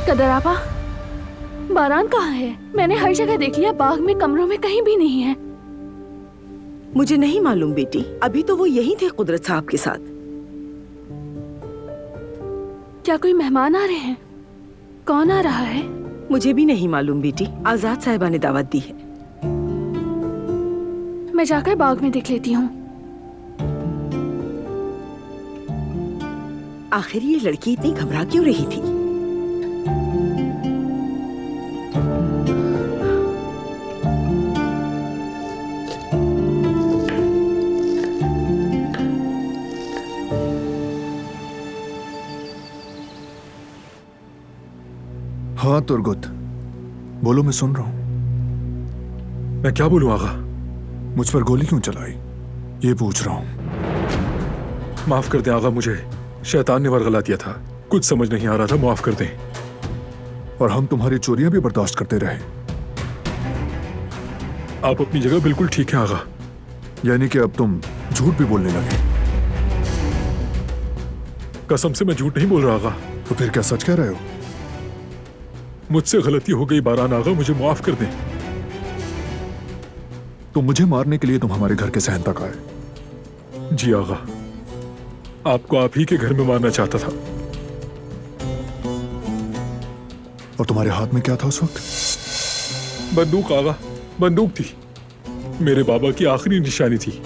कदर आपा, बारान कहाँ है? मैंने हर जगह देख लिया, बाग में, कमरों में, कहीं भी नहीं है। मुझे नहीं मालूम बेटी, अभी तो वो यहीं थे कुदरत साहब के साथ। क्या कोई मेहमान आ रहे हैं? कौन आ रहा है? मुझे भी नहीं मालूम बेटी, आजाद साहिबा ने दावत दी है। मैं जाकर बाग में देख लेती हूँ। आखिर ये लड़की इतनी घबरा क्यों रही थी? हाँ तुर्गुत, बोलो, मैं सुन रहा हूं। मैं क्या बोलूं आगा? मुझ पर गोली क्यों चलाई, ये पूछ रहा हूं। माफ कर दें आगा, मुझे शैतान ने वरगला दिया था, कुछ समझ नहीं आ रहा था, माफ कर दें। और हम तुम्हारी चोरियां भी बर्दाश्त करते रहे। आप अपनी जगह बिल्कुल ठीक है आगा। यानी कि अब तुम झूठ भी बोलने लगे? कसम से मैं झूठ नहीं बोल रहा आगा। तो फिर क्या सच कह रहे हो? मुझसे गलती हो गई बारान आगा, मुझे माफ कर दें। तो मुझे मारने के लिए तुम हमारे घर के सहन तक आए? जी आगा, आपको आप ही के घर में मारना चाहता था। और तुम्हारे हाथ में क्या था उस वक्त? बंदूक आगा, बंदूक थी। मेरे बाबा की आखिरी निशानी थी।